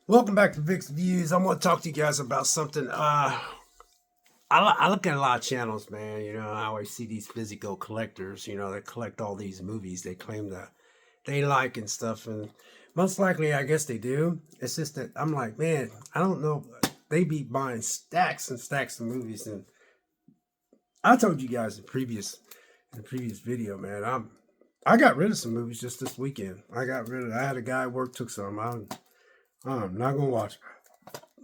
Welcome back to Vic's Views. I'm going to talk to you guys about something. I look at a lot of channels, man. You know, I always see these physical collectors, that collect all these movies they claim that they like and stuff. And most likely, I guess they do. It's just that I'm like, man, I don't know. They be buying stacks and stacks of movies. And I told you guys in the previous video, man, I got rid of some movies just this weekend. I had a guy at work took some. I'm not going to watch.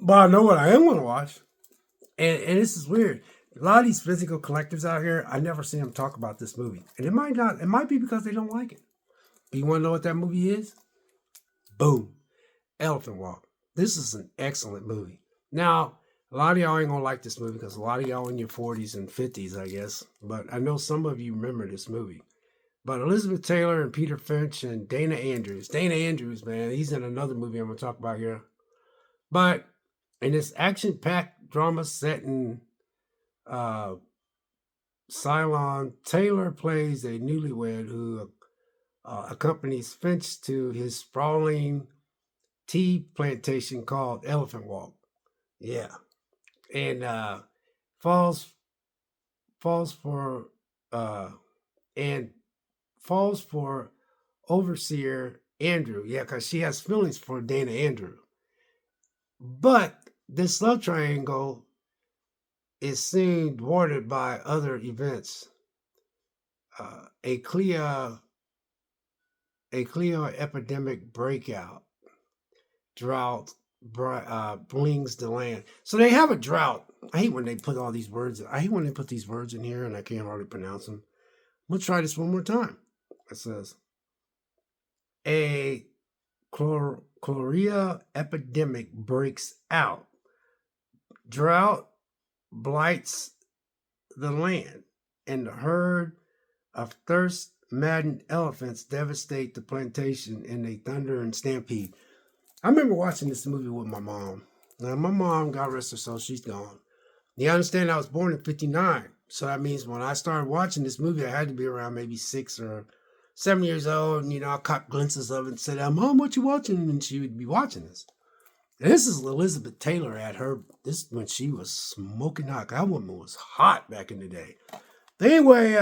But I know what I am going to watch. And this is weird. A lot of these physical collectors out here, I never see them talk about this movie. And it might be because they don't like it. But you want to know what that movie is? Boom. Elephant Walk. This is an excellent movie. Now, a lot of y'all ain't going to like this movie because a lot of y'all in your 40s and 50s, I guess. But I know some of you remember this movie. But Elizabeth Taylor and Peter Finch and Dana Andrews. Dana Andrews, man, he's in another movie I'm going to talk about here. But in this action-packed drama set in Ceylon, Taylor plays a newlywed who accompanies Finch to his sprawling tea plantation called Elephant Walk. Yeah, and falls falls for uh, and falls for overseer Andrew. Yeah, because she has feelings for Dana Andrew, but this love triangle is soon thwarted by other events. A Cleo epidemic breakout, drought brings the land. So they have a drought. I hate when they put all these words. I hate when they put these words in here and I can't hardly pronounce them. We'll try this one more time. It says a cholera epidemic breaks out. Drought blights the land, and the herd of thirst maddened elephants devastate the plantation in a thundering stampede. I remember watching this movie with my mom. Now, my mom, God rest her soul, she's gone. You understand, I was born in 59. So that means when I started watching this movie, I had to be around maybe 6 or 7 years old. And, I caught glimpses of it and said, Mom, what you watching? And she would be watching this. And this is Elizabeth Taylor this when she was smoking hot. That woman was hot back in the day. Anyway,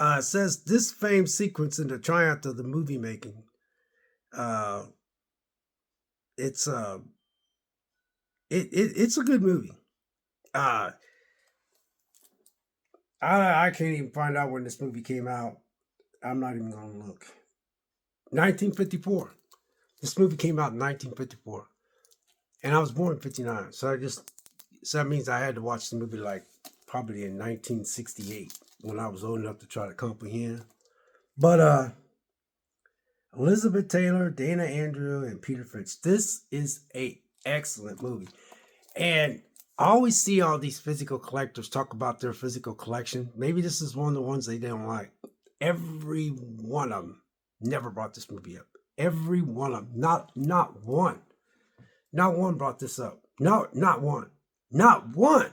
it says this famed sequence in the triumph of the movie making. It's it's a good movie. Uh, I can't even find out when this movie came out. I'm not even gonna look. 1954. This movie came out in 1954, and I was born in 59. So that means I had to watch the movie like probably in 1968 when I was old enough to try to comprehend. But Elizabeth Taylor, Dana Andrew, and Peter Finch. This is a excellent movie, and I always see all these physical collectors talk about their physical collection. Maybe this is one of the ones they didn't like. Every one of them never brought this movie up. Every one of them, not one brought this up. No, not one, not one.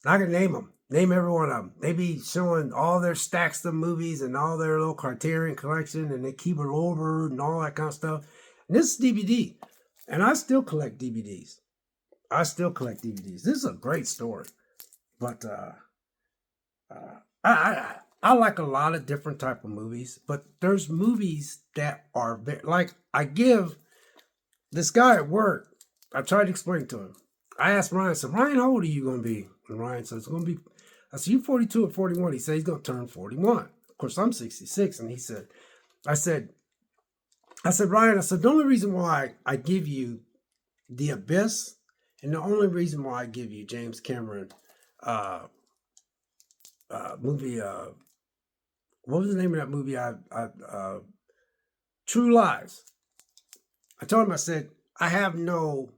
I can name them. Name every one of them. They be showing all their stacks of movies and all their little Criterion collection, and they keep it over and all that kind of stuff. And this is DVD, and I still collect DVDs. This is a great story, but I like a lot of different type of movies. But there's movies that are like I give this guy at work. I tried to explain to him. I asked Ryan. I said, Ryan, how old are you going to be? And Ryan said, it's going to be. I said, you 42 or 41? He said he's going to turn 41. Of course, I'm 66, and he said, I said, Ryan. I said the only reason why I give you The Abyss. And the only reason why I give you James Cameron movie, what was the name of that movie? True Lies. I told him, I said, I have no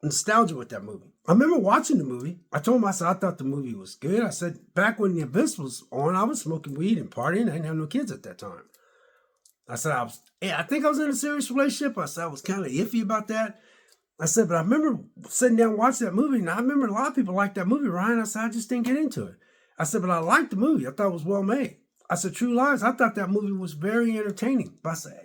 nostalgia with that movie. I remember watching the movie. I told him, I said, I thought the movie was good. I said, back when The Abyss was on, I was smoking weed and partying. I didn't have no kids at that time. I said, I think I was in a serious relationship. I said, I was kind of iffy about that. I said, but I remember sitting down and watching that movie, and I remember a lot of people liked that movie, Ryan. I said, I just didn't get into it. I said, but I liked the movie. I thought it was well made. I said, True Lies, I thought that movie was very entertaining. But I said,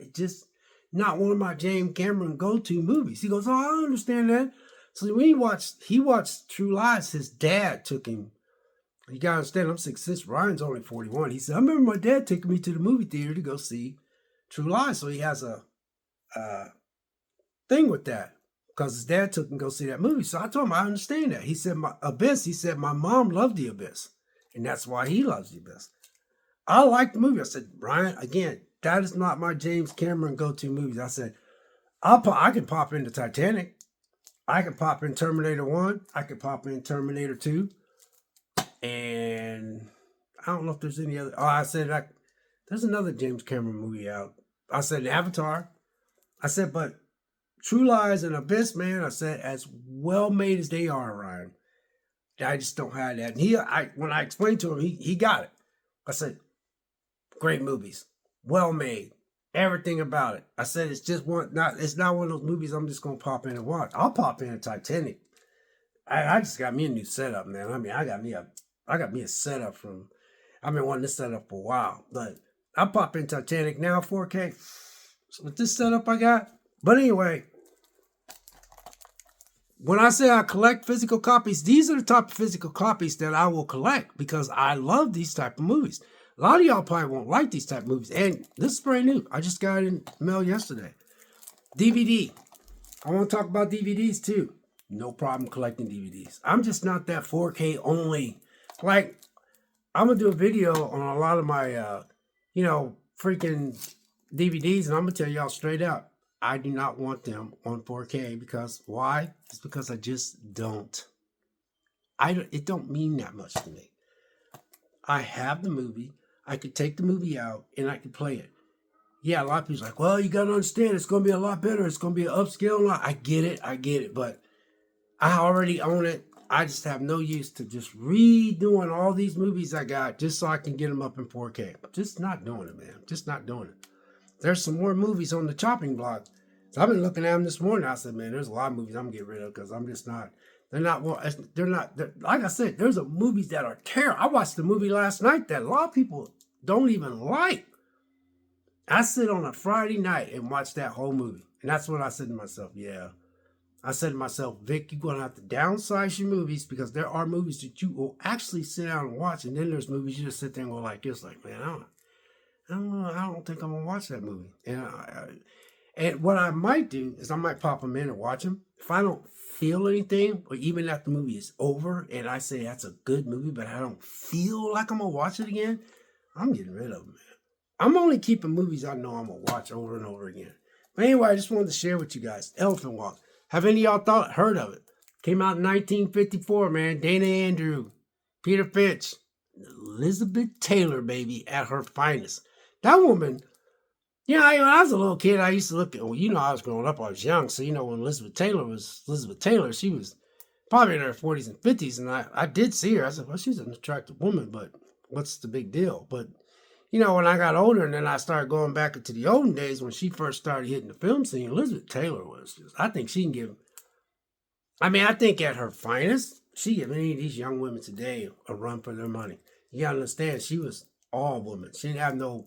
not one of my James Cameron go-to movies. He goes, oh, I understand that. So when he watched True Lies, his dad took him. You gotta understand, I'm 6'6". Ryan's only 41. He said, I remember my dad taking me to the movie theater to go see True Lies. So he has a thing with that because his dad took him to go see that movie. So I told him, I understand that. He said, he said, my mom loved The Abyss. And that's why he loves The Abyss. I like the movie. I said, Ryan, again, that is not my James Cameron go-to movies. I said, I can pop into Titanic. I can pop in Terminator 1. I can pop in Terminator 2. And I don't know if there's any other. Oh, I said, there's another James Cameron movie out. I said, Avatar. I said, but True Lies and Abyss, man, I said, as well made as they are, Ryan, I just don't have that. And when I explained to him, he got it. I said, great movies, well made, everything about it. I said, it's not one of those movies I'm just gonna pop in and watch. I'll pop in Titanic. I just got me a new setup, man. I mean, I got me a setup from. I've been wanting this setup for a while, but I pop in Titanic now 4K with this setup I got. But anyway, when I say I collect physical copies, these are the type of physical copies that I will collect because I love these type of movies. A lot of y'all probably won't like these type of movies, and this is brand new. I just got it in mail yesterday. DVD. I want to talk about DVDs too. No problem collecting DVDs. I'm just not that 4K only. Like, I'm going to do a video on a lot of my, freaking DVDs, and I'm going to tell y'all straight out, I do not want them on 4K because, why? It's because I just don't. It don't mean that much to me. I have the movie. I could take the movie out, and I could play it. Yeah, a lot of people are like, well, you got to understand, it's going to be a lot better. It's going to be an upscale. I get it, but I already own it. I just have no use to just redoing all these movies I got just so I can get them up in 4K. I'm just not doing it, man. Just not doing it. There's some more movies on the chopping block. So I've been looking at them this morning. I said, man, there's a lot of movies I'm going to get rid of because I'm just not. Like I said, there's movies that are terrible. I watched the movie last night that a lot of people don't even like. I sit on a Friday night and watch that whole movie. And that's what I said to myself, yeah. I said to myself, Vic, you're going to have to downsize your movies because there are movies that you will actually sit down and watch. And then there's movies you just sit there and go like this, like, man, I don't think I'm going to watch that movie. And what I might do is I might pop them in and watch them. If I don't feel anything, or even after the movie is over and I say that's a good movie, but I don't feel like I'm going to watch it again, I'm getting rid of them, man. I'm only keeping movies I know I'm going to watch over and over again. But anyway, I just wanted to share with you guys. Elephant Walk. Have any of y'all heard of it? Came out in 1954, man. Dana Andrew, Peter Finch, Elizabeth Taylor, baby, at her finest. That woman, when I was a little kid, I used to look at, I was growing up, I was young. So, when Elizabeth Taylor was Elizabeth Taylor, she was probably in her 40s and 50s. And I did see her. I said, well, she's an attractive woman, but what's the big deal? But when I got older and then I started going back into the olden days when she first started hitting the film scene, Elizabeth Taylor was just, I think she can give, I think at her finest, she give any of these young women today a run for their money. You gotta understand, she was all woman. She didn't have no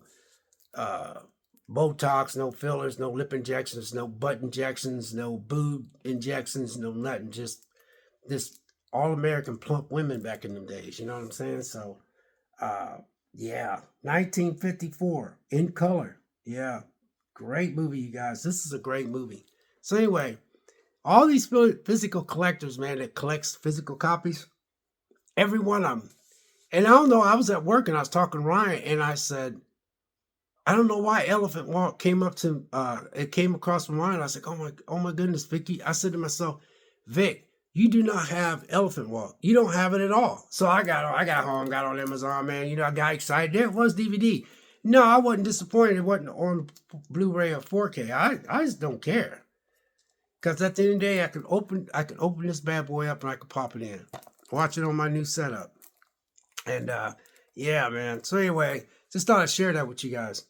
Botox, no fillers, no lip injections, no butt injections, no boob injections, no nothing. Just this all-American plump women back in them days. You know what I'm saying? So, 1954, in color. Yeah, great movie, you guys. This is a great movie. So anyway, all these physical collectors, man, that collects physical copies, every one of them. And I don't know, I was at work and I was talking to Ryan and I said, I don't know why Elephant Walk came across my mind. I was like, oh my goodness, Vicky. I said to myself, Vic, you do not have Elephant Walk. You don't have it at all. So I got home, got on Amazon, man. I got excited. There it was DVD. No, I wasn't disappointed. It wasn't on Blu-ray or 4K. I just don't care. Because at the end of the day, I can open this bad boy up and I can pop it in. Watch it on my new setup. And yeah, man. So anyway, just thought I'd share that with you guys.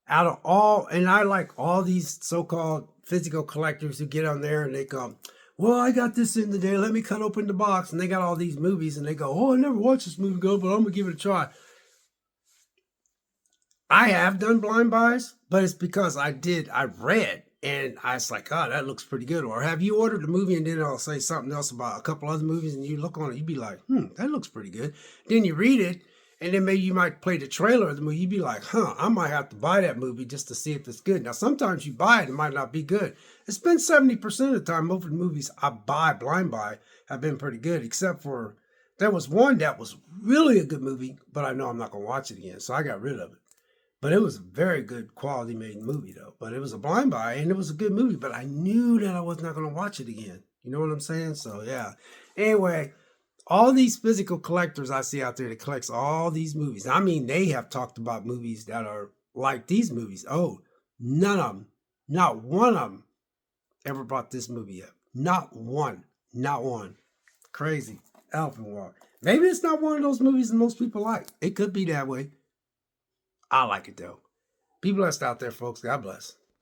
And I like all these so-called physical collectors who get on there and they go, well, I got this in today. Let me cut open the box. And they got all these movies and they go, oh, I never watched this movie, but I'm going to give it a try. I have done blind buys, but it's because I read and I was like, oh, that looks pretty good. Or have you ordered a movie and then I'll say something else about a couple other movies and you look on it, you'd be like, that looks pretty good. Then you read it and then maybe you might play the trailer of the movie. You'd be like, I might have to buy that movie just to see if it's good. Now, sometimes you buy it, it might not be good. It's been 70% of the time, most of the movies I buy, blind buy, have been pretty good, except for there was one that was really a good movie, but I know I'm not going to watch it again. So I got rid of it. But it was a very good quality made movie though. But it was a blind buy and it was a good movie. But I knew that I was not going to watch it again. You know what I'm saying? So yeah. Anyway, all these physical collectors I see out there that collects all these movies. I mean, they have talked about movies that are like these movies. Oh, none of them, not one of them ever brought this movie up. Not one. Not one. Crazy. Elephant Walk. Maybe it's not one of those movies that most people like. It could be that way. I like it though. Be blessed out there, folks. God bless.